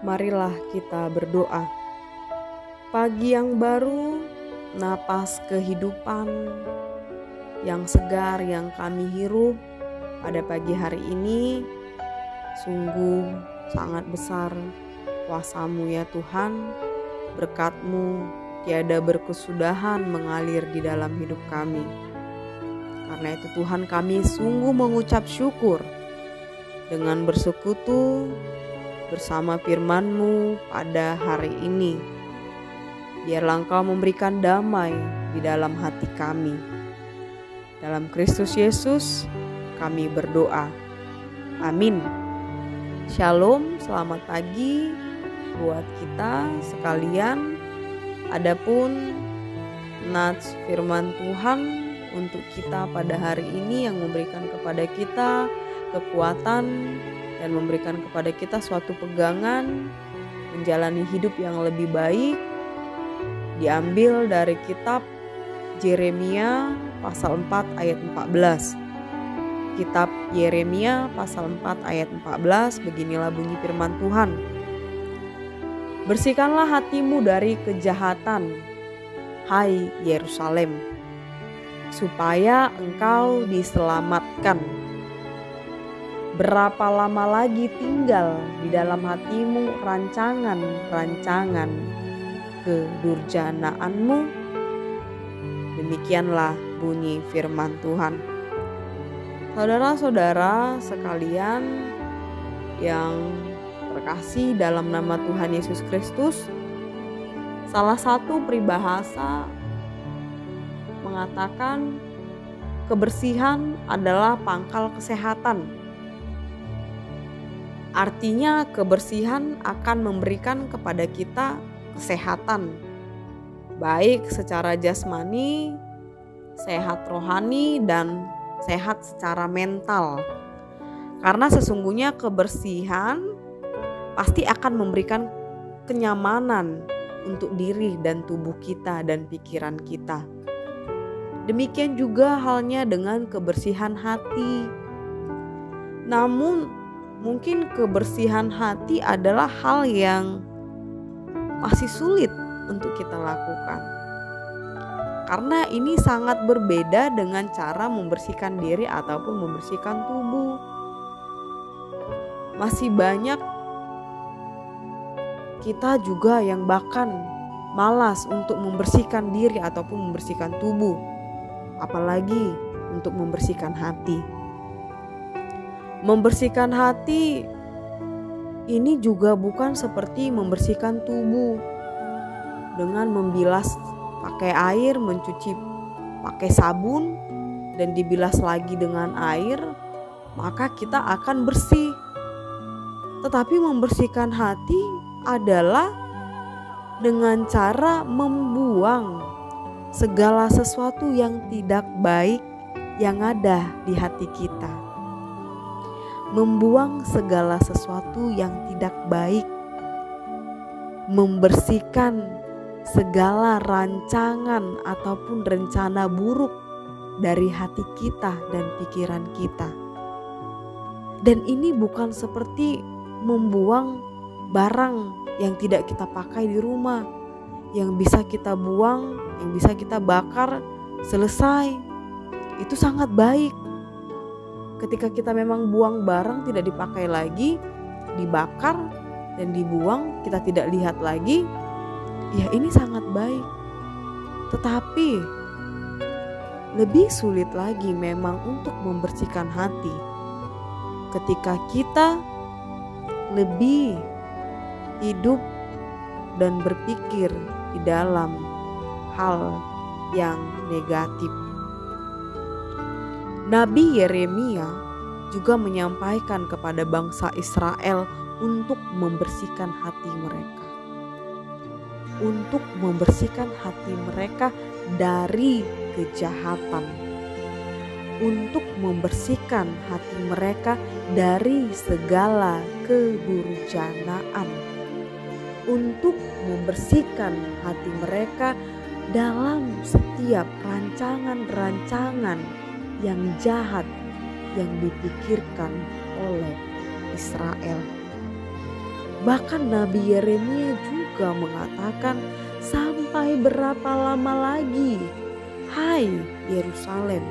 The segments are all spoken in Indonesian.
marilah kita berdoa. Pagi yang baru, napas kehidupan yang segar yang kami hirup pada pagi hari ini, sungguh sangat besar kuasa-Mu ya Tuhan. Berkat-Mu tiada berkesudahan mengalir di dalam hidup kami. Karena itu Tuhan, kami sungguh mengucap syukur dengan bersekutu bersama firman-Mu pada hari ini. Biarlah Engkau memberikan damai di dalam hati kami. Dalam Kristus Yesus kami berdoa. Amin. Shalom, selamat pagi buat kita sekalian. Adapun nats firman Tuhan untuk kita pada hari ini yang memberikan kepada kita kekuatan dan memberikan kepada kita suatu pegangan menjalani hidup yang lebih baik, diambil dari kitab Yeremia pasal 4 ayat 14. Kitab Yeremia pasal 4 ayat 14, beginilah bunyi firman Tuhan. Bersihkanlah hatimu dari kejahatan, hai Yerusalem, supaya engkau diselamatkan. Berapa lama lagi tinggal di dalam hatimu rancangan-rancangan kedurjanaanmu? Demikianlah bunyi firman Tuhan. Saudara-saudara sekalian yang terkasih dalam nama Tuhan Yesus Kristus, salah satu peribahasa mengatakan kebersihan adalah pangkal kesehatan. Artinya kebersihan akan memberikan kepada kita kesehatan, baik secara jasmani, sehat rohani, dan sehat secara mental. Karena sesungguhnya kebersihan pasti akan memberikan kenyamanan untuk diri dan tubuh kita dan pikiran kita. Demikian juga halnya dengan kebersihan hati. Namun mungkin kebersihan hati adalah hal yang masih sulit untuk kita lakukan. Karena ini sangat berbeda dengan cara membersihkan diri ataupun membersihkan tubuh. Masih banyak kita juga yang bahkan malas untuk membersihkan diri ataupun membersihkan tubuh, apalagi untuk membersihkan hati. Membersihkan hati ini juga bukan seperti membersihkan tubuh dengan membilas pakai air, mencuci pakai sabun dan dibilas lagi dengan air, maka kita akan bersih. Tetapi membersihkan hati adalah dengan cara membuang segala sesuatu yang tidak baik yang ada di hati kita. Membuang segala sesuatu yang tidak baik, membersihkan segala rancangan ataupun rencana buruk dari hati kita dan pikiran kita. Dan ini bukan seperti membuang barang yang tidak kita pakai di rumah, yang bisa kita buang, yang bisa kita bakar, selesai. Itu sangat baik. Ketika kita memang buang barang tidak dipakai lagi, dibakar dan dibuang, kita tidak lihat lagi, ya ini sangat baik. Tetapi lebih sulit lagi memang untuk membersihkan hati ketika kita lebih hidup dan berpikir di dalam hal yang negatif. Nabi Yeremia juga menyampaikan kepada bangsa Israel untuk membersihkan hati mereka. Untuk membersihkan hati mereka dari kejahatan. Untuk membersihkan hati mereka dari segala kedurjanaan. Untuk membersihkan hati mereka dalam setiap rancangan-rancangan yang jahat yang dipikirkan oleh Israel. Bahkan Nabi Yeremia juga mengatakan, sampai berapa lama lagi, hai Yerusalem?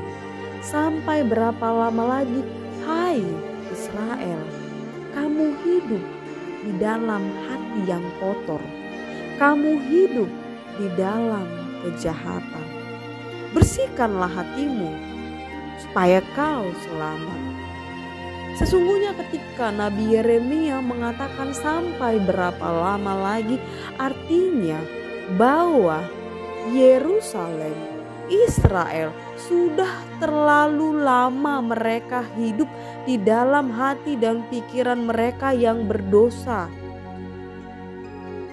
Sampai berapa lama lagi, hai Israel? Kamu hidup di dalam hati yang kotor. Kamu hidup di dalam kejahatan. Bersihkanlah hatimu supaya kau selamat. Sesungguhnya ketika Nabi Yeremia mengatakan sampai berapa lama lagi, artinya bahwa Yerusalem, Israel sudah terlalu lama mereka hidup di dalam hati dan pikiran mereka yang berdosa.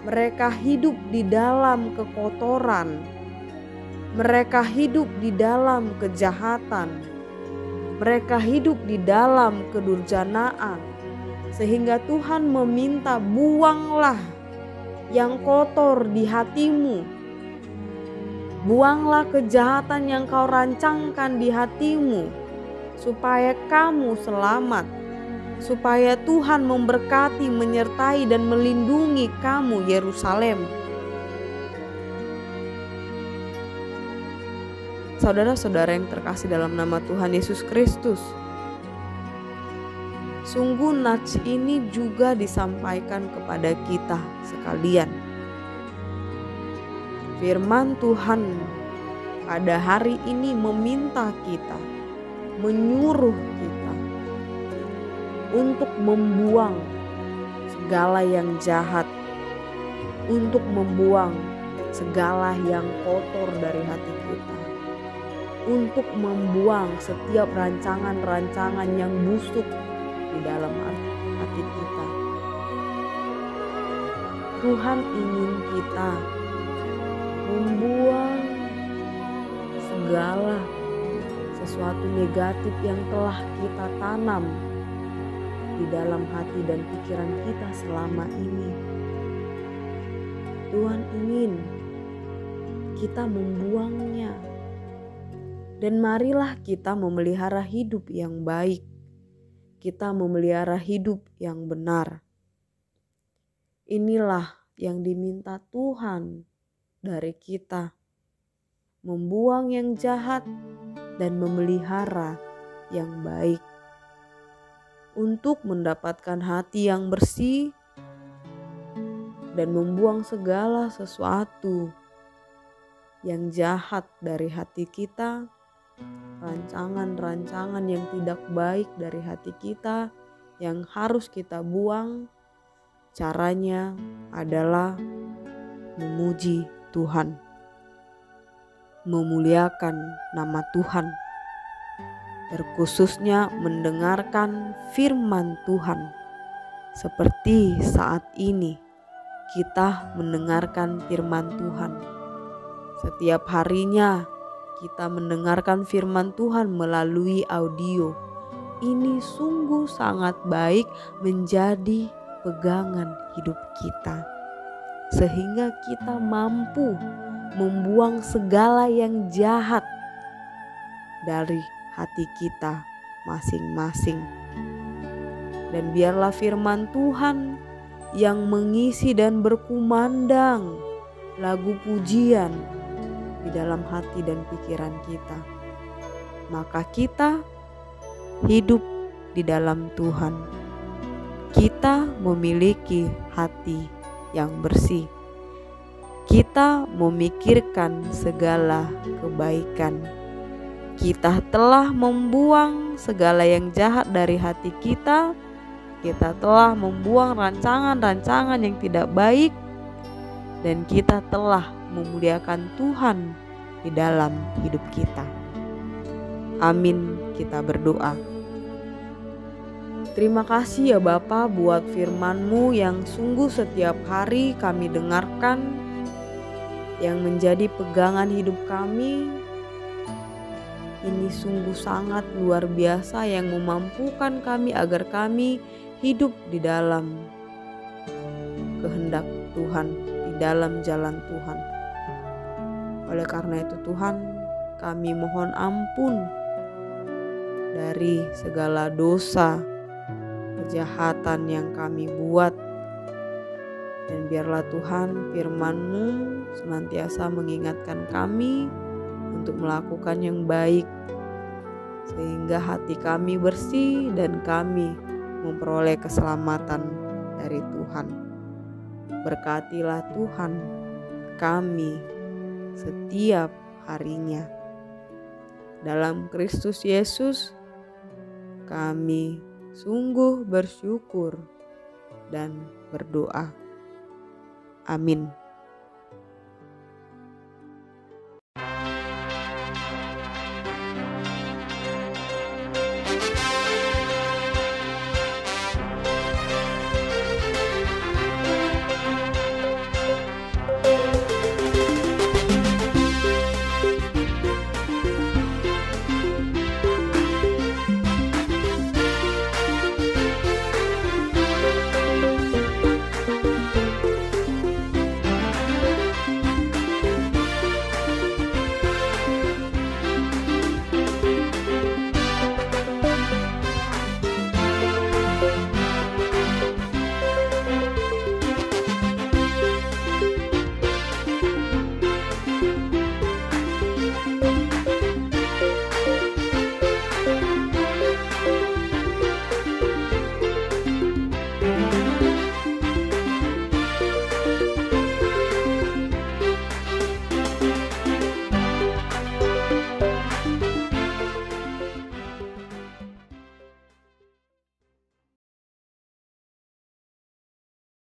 Mereka hidup di dalam kekotoran. Mereka hidup di dalam kejahatan. Mereka hidup di dalam kedurjanaan. Sehingga Tuhan meminta, buanglah yang kotor di hatimu. Buanglah kejahatan yang kau rancangkan di hatimu, supaya kamu selamat, supaya Tuhan memberkati, menyertai dan melindungi kamu Yerusalem. Saudara-saudara yang terkasih dalam nama Tuhan Yesus Kristus, sungguh nats ini juga disampaikan kepada kita sekalian. Firman Tuhan pada hari ini meminta kita, menyuruh kita untuk membuang segala yang jahat, untuk membuang segala yang kotor dari hati kita, untuk membuang setiap rancangan-rancangan yang busuk di dalam hati kita. Tuhan ingin kita membuang segala sesuatu negatif yang telah kita tanam di dalam hati dan pikiran kita selama ini. Tuhan ingin kita membuangnya. Dan marilah kita memelihara hidup yang baik. Kita memelihara hidup yang benar. Inilah yang diminta Tuhan dari kita. Membuang yang jahat dan memelihara yang baik. Untuk mendapatkan hati yang bersih dan membuang segala sesuatu yang jahat dari hati kita, rancangan-rancangan yang tidak baik dari hati kita yang harus kita buang. Caranya adalah memuji Tuhan, memuliakan nama Tuhan, terkhususnya mendengarkan firman Tuhan. Seperti saat ini kita mendengarkan firman Tuhan. Setiap harinya kita mendengarkan firman Tuhan melalui audio. Ini sungguh sangat baik menjadi pegangan hidup kita, sehingga kita mampu membuang segala yang jahat dari hati kita masing-masing. Dan biarlah firman Tuhan yang mengisi dan berkumandang lagu pujian di dalam hati dan pikiran kita. Maka kita hidup di dalam Tuhan. Kita memiliki hati yang bersih. Kita memikirkan segala kebaikan. Kita telah membuang segala yang jahat dari hati kita. Kita telah membuang rancangan-rancangan yang tidak baik. Dan kita telah memuliakan Tuhan di dalam hidup kita. Amin, kita berdoa. Terima kasih ya Bapa buat firman-Mu yang sungguh setiap hari kami dengarkan, yang menjadi pegangan hidup kami. Ini sungguh sangat luar biasa yang memampukan kami agar kami hidup di dalam kehendak Tuhan, di dalam jalan Tuhan. Oleh karena itu Tuhan, kami mohon ampun dari segala dosa, kejahatan yang kami buat Dan biarlah Tuhan firman-Mu senantiasa mengingatkan kami untuk melakukan yang baik, sehingga hati kami bersih dan kami memperoleh keselamatan dari Tuhan. Berkatilah Tuhan kami setiap harinya. Dalam Kristus Yesus kami sungguh bersyukur dan berdoa. Amin.